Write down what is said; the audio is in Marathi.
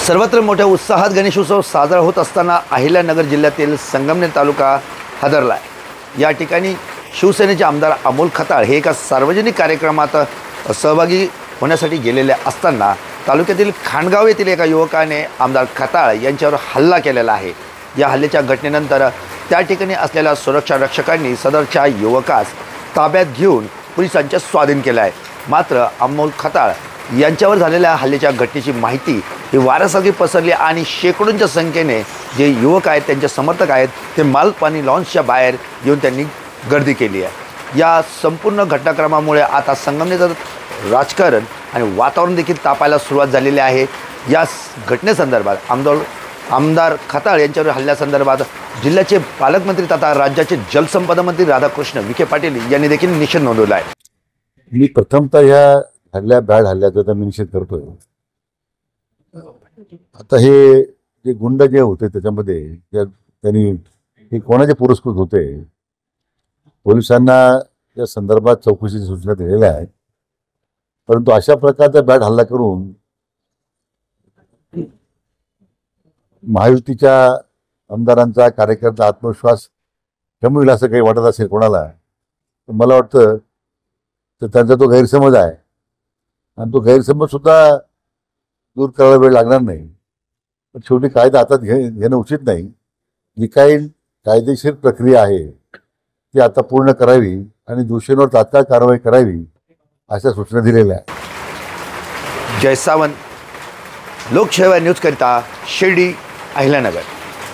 सर्वत्र मोठ्या उत्साहात गणेशोत्सव साजरा होत असताना अहिल्यानगर जिल्ह्यातील संगमनेर तालुका हादरला आहे। या ठिकाणी शिवसेनेचे आमदार अमोल खताळ हे एका सार्वजनिक कार्यक्रमात सहभागी होण्यासाठी गेलेले असताना तालुक्यातील खांडगाव येथील एका युवकाने आमदार खताळ यांच्यावर हल्ला केलेला आहे। या हल्ल्याच्या घटनेनंतर त्या ठिकाणी असलेल्या सुरक्षा रक्षकांनी सदरच्या युवकास ताब्यात घेऊन पोलिसांच्या स्वाधीन केलं आहे। मात्र अमोल खताळ यांच्यावर झालेल्या हल्ल्याच्या घटनेची माहिती ही वाऱ्यासारखी पसरली आणि शेकडोंच्या संख्येने जे युवक आहेत त्यांचे समर्थक आहेत ते मालपाणी लॉन्सच्या बाहेर येऊन त्यांनी गर्दी केली आहे। या संपूर्ण घटनाक्रमामुळे आता संगमनेरचं राजकारण आणि वातावरण देखील तापायला सुरुवात झालेली आहे। या घटनेसंदर्भात आमदार खताळ यांच्यावर हल्ल्यासंदर्भात जिल्ह्याचे पालकमंत्री तथा राज्याचे जलसंपदा मंत्री राधाकृष्ण विखे पाटील यांनी देखील निषेध नोंदवला आहे। मी प्रथमतः या बॅड हल्ल्याचा मी निषेध करतोय। आता हे जे गुंड जे होते त्याच्यामध्ये त्यांनी हे कोणाचे पुरस्कृत होते, पोलिसांना या संदर्भात चौकशीची सूचना दिलेल्या आहेत, परंतु अशा प्रकारचा बॅड हल्ला करून महायुतीच्या आमदारांचा कार्यकर्ता आत्मविश्वास कमी असं काही वाटत असेल कोणाला, तर मला वाटतं तर त्यांचा तो गैरसमज आहे आणि तो गैरसमज सुद्धा दूर करायला वेळ लागणार नाही। पण शेवटी कायदा हातात घेणं उचित नाही। जी काही कायदेशीर प्रक्रिया आहे ती आता पूर्ण करावी आणि दोषींवर तात्काळ कारवाई करावी अशा सूचना दिलेल्या आहेत। जय सावंत, लोकसेवा न्यूज करिता शिर्डी, अहिल्यानगर।